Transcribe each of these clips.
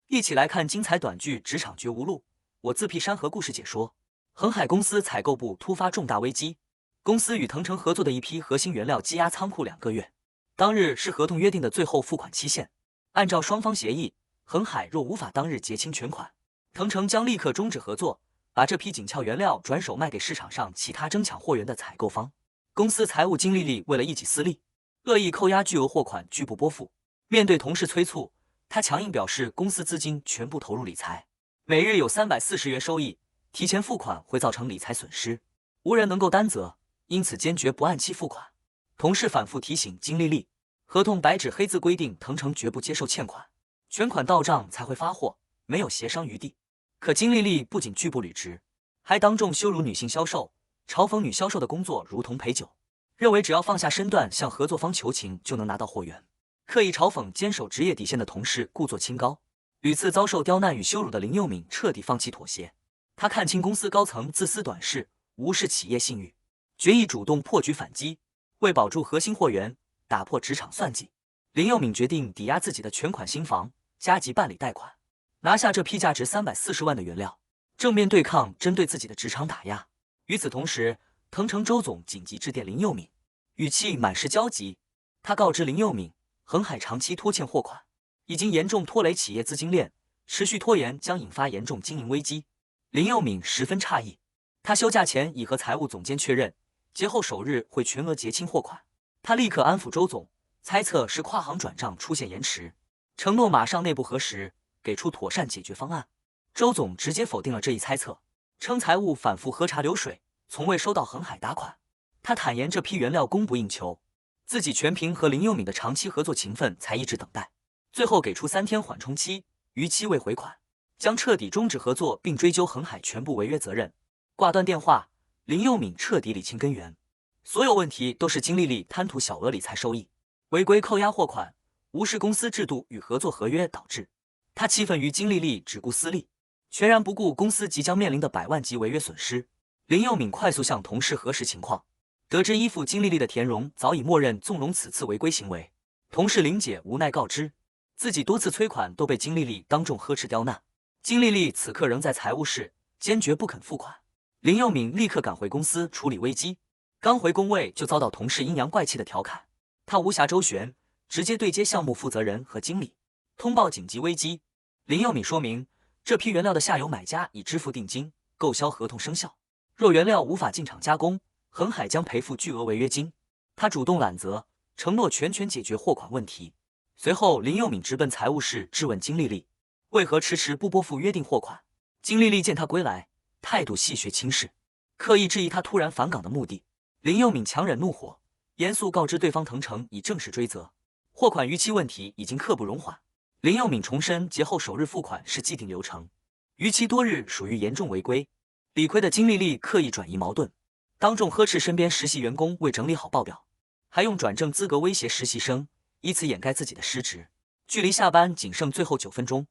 一起来看精彩短剧《职场绝无路》，我自辟山河故事解说。恒海公司采购部突发重大危机，公司与腾程合作的一批核心原料积压仓库2个月，当日是合同约定的最后付款期限。按照双方协议，恒海若无法当日结清全款，腾程将立刻终止合作，把这批紧俏原料转手卖给市场上其他争抢货源的采购方。公司财务经理力为了一己私利，恶意扣押巨额货款拒不拨付。面对同事催促，他强硬表示公司资金全部投入理财，每日有340元收益，提前付款会造成理财损失，无人能够担责，因此坚决不按期付款。同事反复提醒金丽丽，合同白纸黑字规定腾程绝不接受欠款，全款到账才会发货，没有协商余地。可金丽丽不仅拒不履职，还当众羞辱女性销售，嘲讽女销售的工作如同陪酒，认为只要放下身段向合作方求情就能拿到货源，刻意嘲讽坚守职业底线的同事故作清高。屡次遭受刁难与羞辱的林佑敏彻底放弃妥协，他看清公司高层自私短视，无视企业信誉，决意主动破局反击。为保住核心货源，打破职场算计，林佑敏决定抵押自己的全款新房，加急办理贷款，拿下这批价值340万的原料，正面对抗针对自己的职场打压。与此同时，腾程周总紧急致电林佑敏，语气满是焦急。他告知林佑敏，恒海长期拖欠货款，已经严重拖累企业资金链，持续拖延将引发严重经营危机。林佑敏十分诧异，他休假前已和财务总监确认，节后首日会全额结清货款。他立刻安抚周总，猜测是跨行转账出现延迟，承诺马上内部核实，给出妥善解决方案。周总直接否定了这一猜测，称财务反复喝茶流水，从未收到恒海打款。他坦言这批原料供不应求，自己全凭和林佑敏的长期合作情分才一直等待，最后给出3天缓冲期，逾期未回款，将彻底终止合作并追究恒海全部违约责任。挂断电话，林佑敏彻底理清根源，所有问题都是金丽丽贪图小额理财收益，违规扣押货款，无视公司制度与合作合约导致。他气愤于金丽丽只顾私利，全然不顾公司即将面临的100万级违约损失。林佑敏快速向同事核实情况，得知依附金丽丽的田荣早已默认纵容此次违规行为。同事林姐无奈告知，自己多次催款都被金丽丽当众呵斥刁难，金丽丽此刻仍在财务室，坚决不肯付款。林佑敏立刻赶回公司处理危机，刚回工位就遭到同事阴阳怪气的调侃，他无暇周旋，直接对接项目负责人和经理，通报紧急危机。林佑敏说明，这批原料的下游买家已支付定金，购销合同生效，若原料无法进厂加工，恒海将赔付巨额违约金。他主动揽责，承诺全权解决货款问题。随后林佑敏直奔财务室质问金丽丽，为何迟迟不拨付约定货款。金丽丽见他归来，态度戏谑轻视，刻意质疑他突然返岗的目的。林佑敏强忍怒火，严肃告知对方腾程已正式追责，货款逾期问题已经刻不容缓。林佑敏重申节后首日付款是既定流程，逾期多日属于严重违规。理亏的金丽丽刻意转移矛盾，当众呵斥身边实习员工未整理好报表，还用转正资格威胁实习生，以此掩盖自己的失职。距离下班仅剩最后9分钟，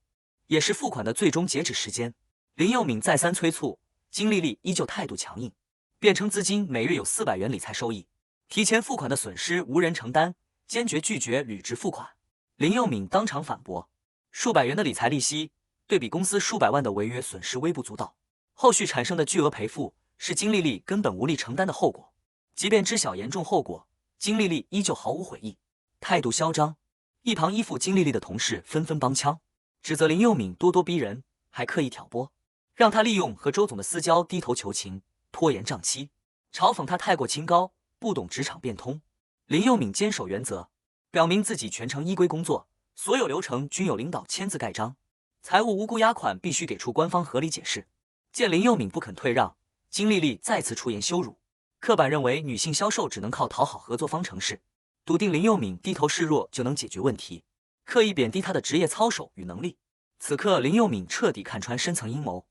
也是付款的最终截止时间。林佑敏再三催促，金丽丽依旧态度强硬，辩称资金每日有400元理财收益，提前付款的损失无人承担，坚决拒绝履职付款。林佑敏当场反驳，数百元的理财利息，对比公司数百万的违约损失微不足道，后续产生的巨额赔付是金丽丽根本无力承担的后果。即便知晓严重后果，金丽丽依旧毫无悔意，态度嚣张。一旁依附金丽丽的同事纷纷帮腔，指责林佑敏咄咄逼人，还刻意挑拨，让他利用和周总的私交低头求情，拖延账期，嘲讽他太过清高，不懂职场变通。林佑敏坚守原则，表明自己全程依规工作，所有流程均有领导签字盖章，财务无辜押款必须给出官方合理解释。见林佑敏不肯退让，金丽丽再次出言羞辱，刻板认为女性销售只能靠讨好合作方成事，笃定林佑敏低头示弱就能解决问题，刻意贬低她的职业操守与能力。此刻林佑敏彻底看穿深层阴谋，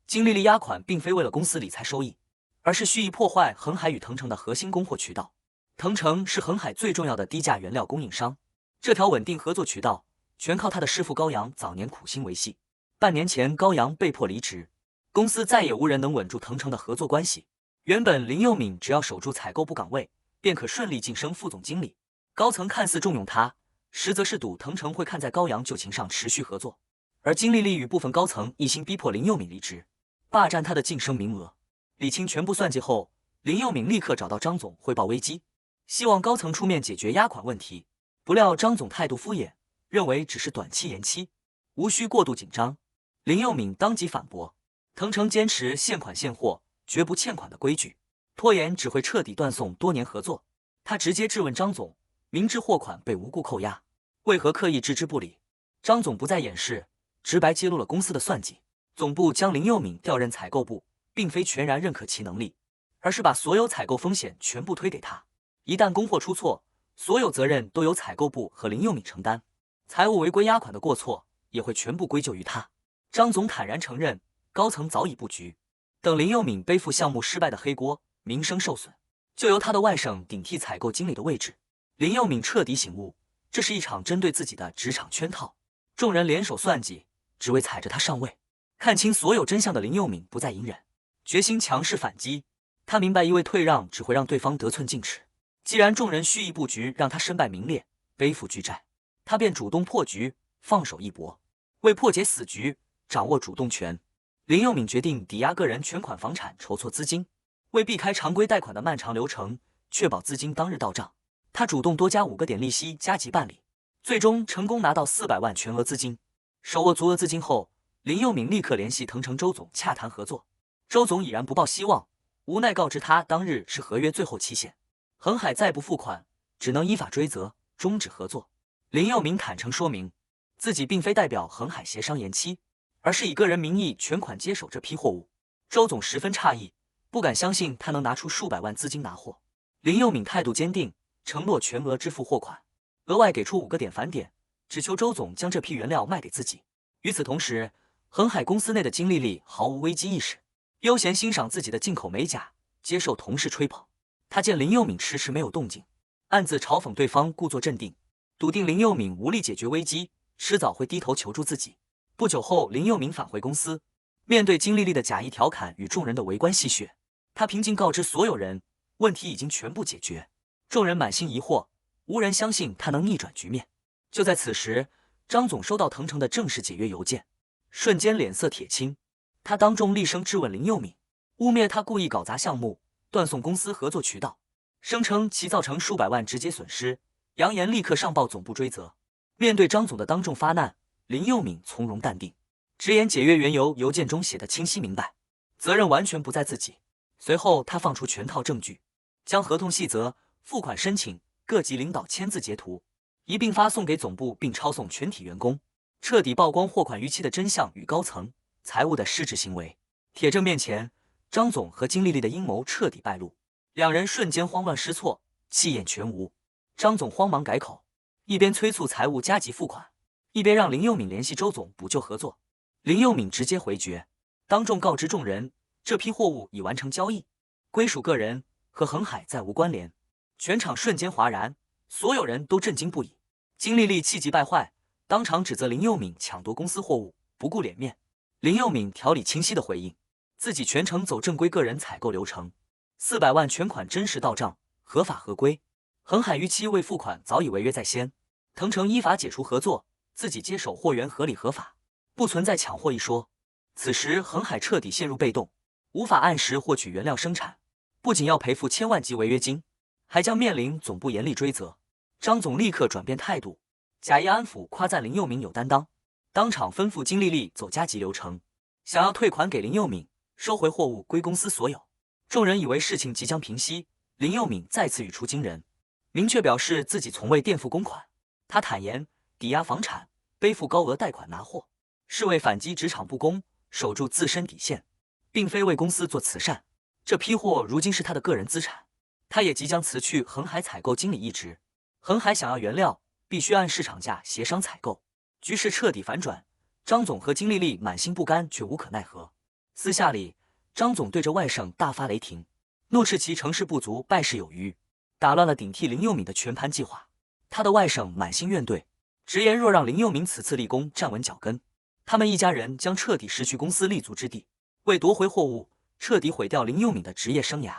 金丽丽押款并非为了公司理财收益，而是蓄意破坏恒海与腾程的核心供货渠道。腾程是恒海最重要的低价原料供应商，这条稳定合作渠道全靠他的师傅高阳早年苦心维系。半年前高阳被迫离职，公司再也无人能稳住腾程的合作关系。原本林佑敏只要守住采购部岗位，便可顺利晋升副总经理，高层看似重用他，实则是赌腾程会看在高阳旧情上持续合作。而金丽丽与部分高层一心逼迫林佑敏离职，霸占他的晋升名额。理清全部算计后，林佑敏立刻找到张总汇报危机，希望高层出面解决押款问题。不料张总态度敷衍，认为只是短期延期，无需过度紧张。林佑敏当即反驳，腾程坚持现款现货，绝不欠款的规矩，拖延只会彻底断送多年合作。他直接质问张总，明知货款被无故扣押，为何刻意置之不理？张总不再掩饰，直白揭露了公司的算计。总部将林佑敏调任采购部，并非全然认可其能力，而是把所有采购风险全部推给他。一旦供货出错，所有责任都由采购部和林佑敏承担，财务违规押款的过错也会全部归咎于他。张总坦然承认，高层早已布局，等林佑敏背负项目失败的黑锅，名声受损，就由他的外甥顶替采购经理的位置。林佑敏彻底醒悟，这是一场针对自己的职场圈套，众人联手算计，只为踩着他上位。看清所有真相的林佑敏不再隐忍，决心强势反击。他明白一味退让只会让对方得寸进尺，既然众人蓄意布局让他身败名裂，背负巨债，他便主动破局，放手一搏。为破解死局，掌握主动权，林佑敏决定抵押个人全款房产筹措资金。为避开常规贷款的漫长流程，确保资金当日到账，他主动多加5个点利息加急办理，最终成功拿到400万全额资金。手握足额资金后，林佑敏立刻联系腾程周总洽谈合作。周总已然不抱希望，无奈告知他当日是合约最后期限，恒海再不付款，只能依法追责，终止合作。林佑敏坦诚说明，自己并非代表恒海协商延期，而是以个人名义全款接手这批货物。周总十分诧异，不敢相信他能拿出数百万资金拿货。林佑敏态度坚定，承诺全额支付货款，额外给出5个点返点，只求周总将这批原料卖给自己。与此同时，恒海公司内的金丽丽毫无危机意识，悠闲欣赏自己的进口美甲，接受同事吹捧。他见林佑敏迟迟没有动静，暗自嘲讽对方故作镇定，笃定林佑敏无力解决危机，迟早会低头求助自己。不久后，林佑敏返回公司，面对金丽丽的假意调侃与众人的围观戏谑，他平静告知所有人，问题已经全部解决。众人满心疑惑，无人相信他能逆转局面。就在此时，张总收到腾程的正式解约邮件，瞬间脸色铁青。他当众厉声质问林佑敏，污蔑他故意搞砸项目，断送公司合作渠道，声称其造成数百万直接损失，扬言立刻上报总部追责。面对张总的当众发难，林佑敏从容淡定，直言解约缘由邮件中写得清晰明白，责任完全不在自己。随后他放出全套证据，将合同细则、付款申请、各级领导签字截图一并发送给总部，并抄送全体员工，彻底曝光货款逾期的真相与高层财务的失职行为。铁证面前，张总和金丽丽的阴谋彻底败露，两人瞬间慌乱失措，气焰全无。张总慌忙改口，一边催促财务加急付款，一边让林佑敏联系周总补救合作。林佑敏直接回绝，当众告知众人，这批货物已完成交易，归属个人，和恒海再无关联。全场瞬间哗然，所有人都震惊不已。金丽丽气急败坏，当场指责林佑敏抢夺公司货物，不顾脸面。林佑敏条理清晰地回应，自己全程走正规个人采购流程，400万全款真实到账，合法合规。恒海逾期未付款早已违约在先，腾程依法解除合作，自己接手货源合理合法，不存在抢货一说。此时恒海彻底陷入被动，无法按时获取原料生产，不仅要赔付千万级违约金，还将面临总部严厉追责。张总立刻转变态度，假意安抚夸赞林佑敏有担当，当场吩咐金丽丽走加急流程，想要退款给林佑敏，收回货物归公司所有。众人以为事情即将平息，林佑敏再次语出惊人，明确表示自己从未垫付公款。他坦言，抵押房产，背负高额贷款拿货，是为反击职场不公，守住自身底线，并非为公司做慈善。这批货如今是他的个人资产，他也即将辞去恒海采购经理一职。恒海想要原料，必须按市场价协商采购。局势彻底反转，张总和金丽丽满心不甘，却无可奈何。私下里，张总对着外甥大发雷霆，怒斥其成事不足败事有余，打乱了顶替林佑敏的全盘计划。他的外甥满心怨怼，直言若让林佑敏此次立功站稳脚跟，他们一家人将彻底失去公司立足之地。为夺回货物，彻底毁掉林佑敏的职业生涯，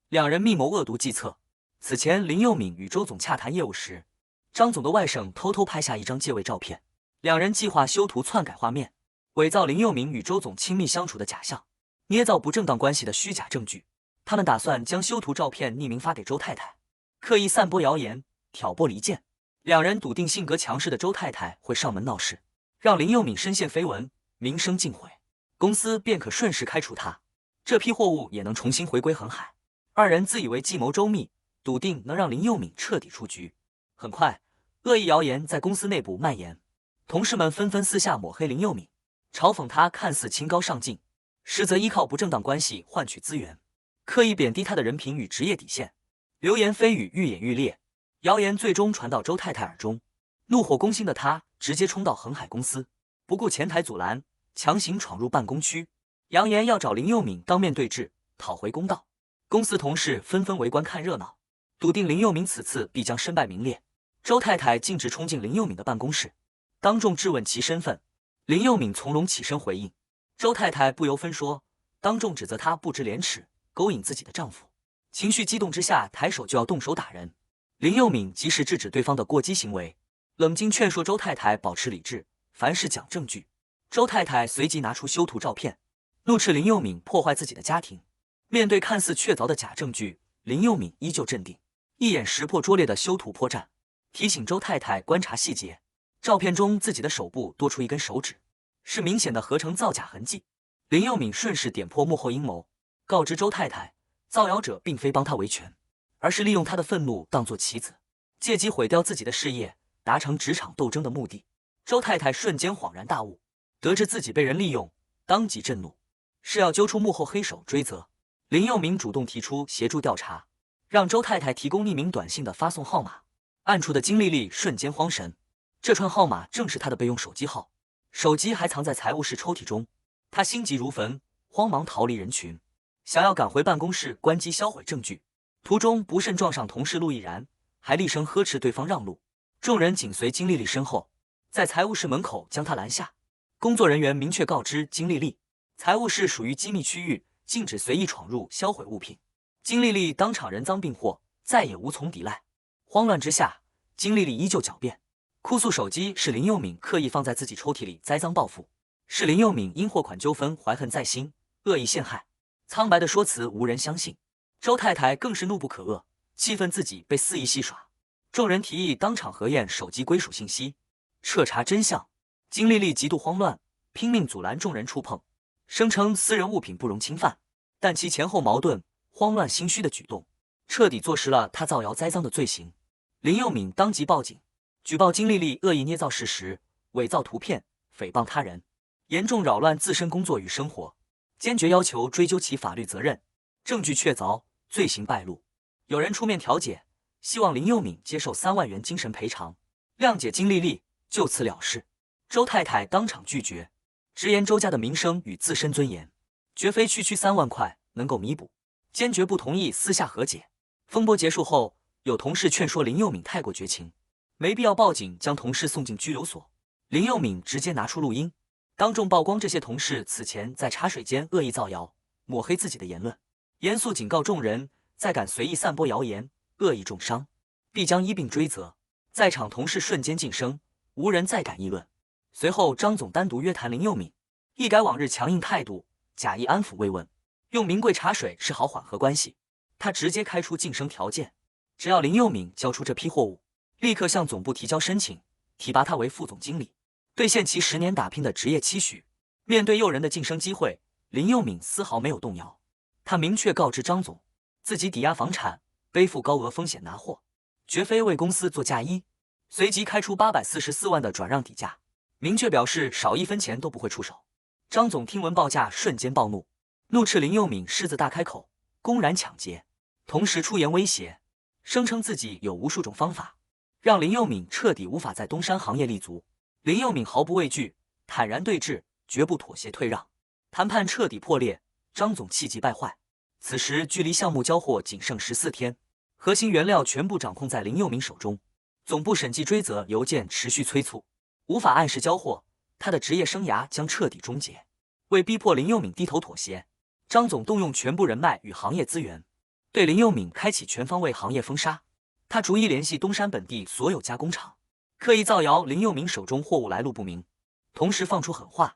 两人密谋恶毒计策。此前林佑敏与周总洽谈业务时，张总的外甥偷偷拍下一张借位照片，两人计划修图篡改画面，伪造林佑明与周总亲密相处的假象，捏造不正当关系的虚假证据。他们打算将修图照片匿名发给周太太，刻意散播谣言，挑拨离间。两人笃定性格强势的周太太会上门闹事，让林佑敏深陷绯闻，名声尽毁，公司便可顺势开除他，这批货物也能重新回归恒海。二人自以为计谋周密，笃定能让林佑敏彻底出局。很快，恶意谣言在公司内部蔓延，同事们纷纷私下抹黑林佑敏，嘲讽他看似清高上进，实则依靠不正当关系换取资源，刻意贬低他的人品与职业底线。流言蜚语愈演愈烈，谣言最终传到周太太耳中，怒火攻心的她直接冲到恒海公司，不顾前台阻拦，强行闯入办公区，扬言要找林佑敏当面对质，讨回公道。公司同事纷纷围观看热闹，笃定林佑敏此次必将身败名裂。周太太径直冲进林佑敏的办公室，当众质问其身份。林佑敏从容起身回应，周太太不由分说，当众指责她不知廉耻，勾引自己的丈夫。情绪激动之下，抬手就要动手打人。林佑敏及时制止对方的过激行为，冷静劝说周太太保持理智，凡事讲证据。周太太随即拿出修图照片，怒斥林佑敏破坏自己的家庭。面对看似确凿的假证据，林佑敏依旧镇定，一眼识破拙劣的修图破绽，提醒周太太观察细节。照片中自己的手部多出一根手指，是明显的合成造假痕迹。林佑敏顺势点破幕后阴谋，告知周太太，造谣者并非帮他维权，而是利用他的愤怒当作棋子，借机毁掉自己的事业，达成职场斗争的目的。周太太瞬间恍然大悟，得知自己被人利用，当即震怒，是要揪出幕后黑手追责。林佑明主动提出协助调查，让周太太提供匿名短信的发送号码。暗处的金丽丽瞬间慌神，这串号码正是她的备用手机号，手机还藏在财务室抽屉中。她心急如焚，慌忙逃离人群，想要赶回办公室关机销毁证据。途中不慎撞上同事陆毅然，还厉声呵斥对方让路。众人紧随金丽丽身后，在财务室门口将她拦下。工作人员明确告知金丽丽，财务室属于机密区域，禁止随意闯入销毁物品。金丽丽当场人赃并获，再也无从抵赖。慌乱之下，金丽丽依旧狡辩，哭诉手机是林佑敏刻意放在自己抽屉里栽赃报复，是林佑敏因货款纠纷怀恨在心，恶意陷害。苍白的说辞无人相信。周太太更是怒不可遏，气愤自己被肆意戏耍。众人提议当场核验手机归属信息，彻查真相。金丽丽极度慌乱，拼命阻拦众人触碰，声称私人物品不容侵犯。但其前后矛盾、慌乱心虚的举动，彻底坐实了她造谣栽赃的罪行。林佑敏当即报警，举报金丽丽恶意捏造事实，伪造图片，诽谤他人，严重扰乱自身工作与生活，坚决要求追究其法律责任。证据确凿，罪行败露。有人出面调解，希望林佑敏接受3万元精神赔偿，谅解金丽丽，就此了事。周太太当场拒绝，直言周家的名声与自身尊严，绝非区3万块能够弥补，坚决不同意私下和解。风波结束后，有同事劝说林佑敏太过绝情，没必要报警将同事送进拘留所。林佑敏直接拿出录音，当众曝光这些同事此前在茶水间恶意造谣，抹黑自己的言论，严肃警告众人，再敢随意散播谣言，恶意重伤，必将依并追责。在场同事瞬间噤声，无人再敢议论。随后张总单独约谈林佑敏，一改往日强硬态度，假意安抚慰问，用名贵茶水示好缓和关系。他直接开出晋升条件，只要林佑敏交出这批货物，立刻向总部提交申请，提拔他为副总经理，兑现其10年打拼的职业期许。面对诱人的晋升机会，林佑敏丝毫没有动摇。他明确告知张总，自己抵押房产，背负高额风险拿货，绝非为公司做嫁衣。随即开出844万的转让底价，明确表示少1分钱都不会出手。张总听闻报价瞬间暴怒，怒斥林佑敏狮子大开口，公然抢劫，同时出言威胁，声称自己有无数种方法，让林佑敏彻底无法在东山行业立足。林佑敏毫不畏惧，坦然对峙，绝不妥协退让。谈判彻底破裂，张总气急败坏。此时距离项目交货仅剩14天，核心原料全部掌控在林佑敏手中，总部审计追责邮件持续催促，无法按时交货，他的职业生涯将彻底终结。为逼迫林佑敏低头妥协，张总动用全部人脉与行业资源，对林佑敏开启全方位行业封杀。他逐一联系东山本地所有加工厂，刻意造谣林佑敏手中货物来路不明，同时放出狠话，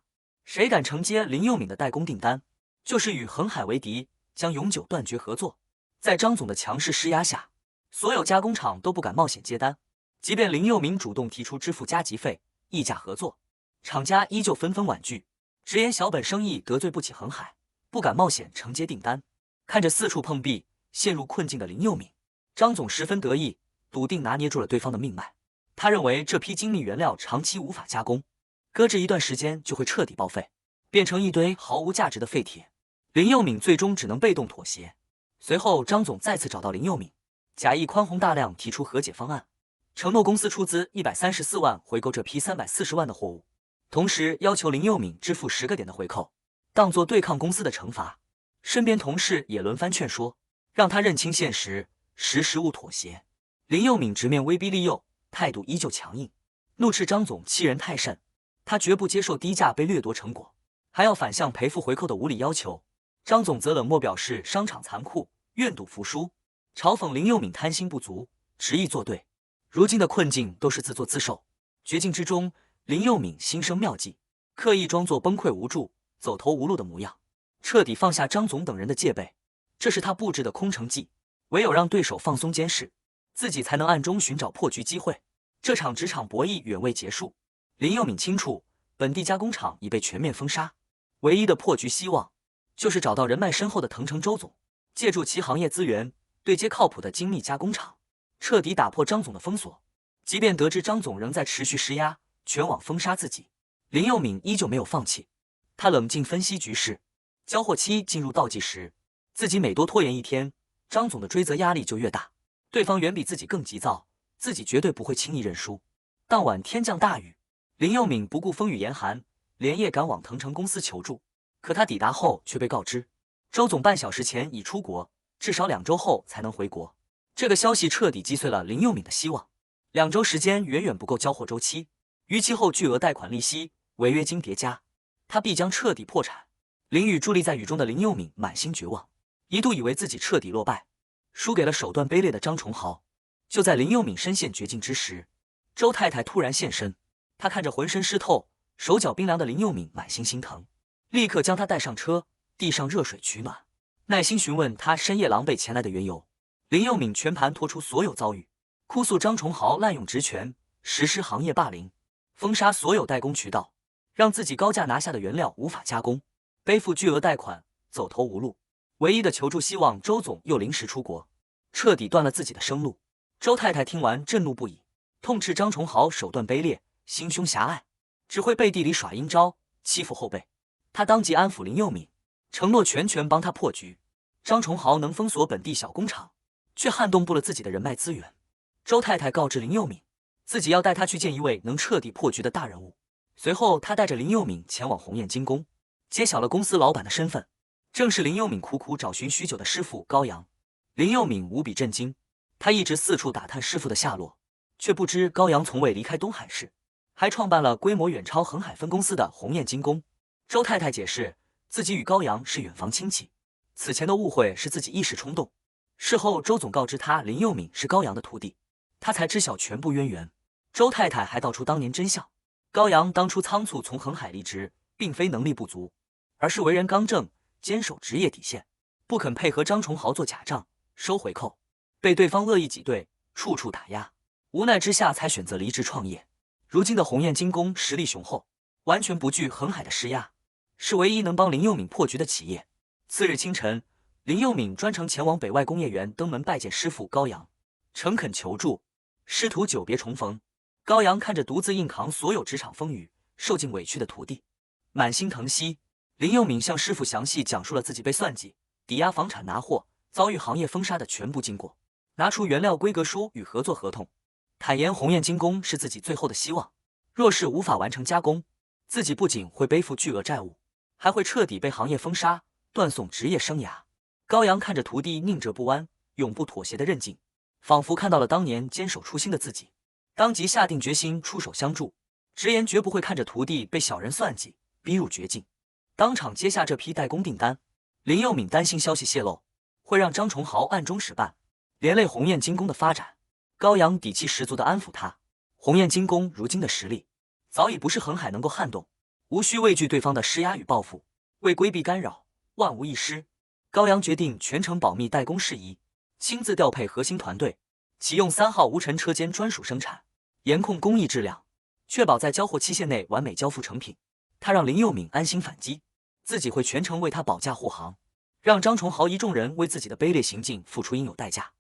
谁敢承接林佑敏的代工订单，就是与恒海为敌，将永久断绝合作。在张总的强势施压下，所有加工厂都不敢冒险接单，即便林佑敏主动提出支付加急费，议价合作，厂家依旧纷纷婉拒，直言小本生意得罪不起恒海，不敢冒险承接订单。看着四处碰壁、陷入困境的林佑敏，张总十分得意，笃定拿捏住了对方的命脉。他认为这批精密原料长期无法加工，搁置一段时间就会彻底报废，变成一堆毫无价值的废铁。林佑敏最终只能被动妥协。随后，张总再次找到林佑敏，假意宽宏大量提出和解方案，承诺公司出资134万回购这批340万的货物，同时要求林佑敏支付10个点的回扣，当作对抗公司的惩罚。身边同事也轮番劝说，让他认清现实，识时务妥协。林佑敏直面威逼利诱，态度依旧强硬，怒斥张总欺人太甚，他绝不接受低价被掠夺成果，还要反向赔付回扣的无理要求。张总则冷漠表示商场残酷，愿赌服输，嘲讽林佑敏贪心不足，执意作对。如今的困境都是自作自受，绝境之中，林佑敏心生妙计，刻意装作崩溃无助、走投无路的模样，彻底放下张总等人的戒备。这是他布置的空城计，唯有让对手放松监视，自己才能暗中寻找破局机会。这场职场博弈远未结束，林佑敏清楚本地加工厂已被全面封杀，唯一的破局希望就是找到人脉深厚的腾城周总，借助其行业资源对接靠谱的精密加工厂，彻底打破张总的封锁。即便得知张总仍在持续施压，全网封杀自己，林佑敏依旧没有放弃。他冷静分析局势，交货期进入倒计时，自己每多拖延一天，张总的追责压力就越大。对方远比自己更急躁，自己绝对不会轻易认输。当晚天降大雨，林佑敏不顾风雨严寒，连夜赶往腾城公司求助。可他抵达后却被告知，周总半小时前已出国，至少2周后才能回国。这个消息彻底击碎了林佑敏的希望。2周时间远远不够交货周期，逾期后巨额贷款利息、违约金叠加，他必将彻底破产。淋雨伫立在雨中的林佑敏满心绝望，一度以为自己彻底落败，输给了手段卑劣的张崇豪。就在林佑敏深陷绝境之时，周太太突然现身。她看着浑身湿透、手脚冰凉的林佑敏，满心心疼，立刻将他带上车，递上热水取暖，耐心询问他深夜狼狈前来的缘由。林佑敏全盘托出所有遭遇，哭诉张崇豪滥用职权，实施行业霸凌，封杀所有代工渠道，让自己高价拿下的原料无法加工，背负巨额贷款，走投无路。唯一的求助希望周总又临时出国，彻底断了自己的生路。周太太听完震怒不已，痛斥张崇豪手段卑劣，心胸狭隘，只会背地里耍阴招，欺负后辈。他当即安抚林佑敏，承诺全权帮他破局。张崇豪能封锁本地小工厂，却撼动不了自己的人脉资源。周太太告知林佑敏，自己要带他去见一位能彻底破局的大人物。随后，他带着林佑敏前往鸿雁精工，揭晓了公司老板的身份，正是林佑敏苦苦找寻许久的师傅高阳。林佑敏无比震惊，他一直四处打探师傅的下落，却不知高阳从未离开东海市，还创办了规模远超恒海分公司的鸿雁精工。周太太解释，自己与高阳是远房亲戚，此前的误会是自己一时冲动。事后，周总告知他林佑敏是高阳的徒弟，他才知晓全部渊源。周太太还道出当年真相，高阳当初仓促从恒海离职，并非能力不足，而是为人刚正，坚守职业底线，不肯配合张崇豪做假账、收回扣，被对方恶意挤兑，处处打压，无奈之下才选择离职创业。如今的鸿雁精工实力雄厚，完全不惧恒海的施压，是唯一能帮林佑敏破局的企业。次日清晨，林佑敏专程前往北外工业园登门拜见师傅高阳，诚恳求助，师徒久别重逢。高阳看着独自硬扛所有职场风雨、受尽委屈的徒弟，满心疼惜。林佑敏向师傅详细讲述了自己被算计、抵押房产拿货、遭遇行业封杀的全部经过，拿出原料规格书与合作合同，坦言鸿雁精工是自己最后的希望，若是无法完成加工，自己不仅会背负巨额债务，还会彻底被行业封杀，断送职业生涯。高阳看着徒弟宁折不弯、永不妥协的韧劲，仿佛看到了当年坚守初心的自己，当即下定决心出手相助，直言绝不会看着徒弟被小人算计，逼入绝境，当场接下这批代工订单。林佑敏担心消息泄露会让张崇豪暗中使绊，连累鸿雁精工的发展。高阳底气十足地安抚他，鸿雁精工如今的实力早已不是恒海能够撼动，无需畏惧对方的施压与报复。为规避干扰，万无一失，高阳决定全程保密代工事宜，亲自调配核心团队，启用3号无尘车间专属生产，严控工艺质量，确保在交货期限内完美交付成品。他让林佑敏安心反击，自己会全程为他保驾护航，让张崇豪一众人为自己的卑劣行径付出应有代价。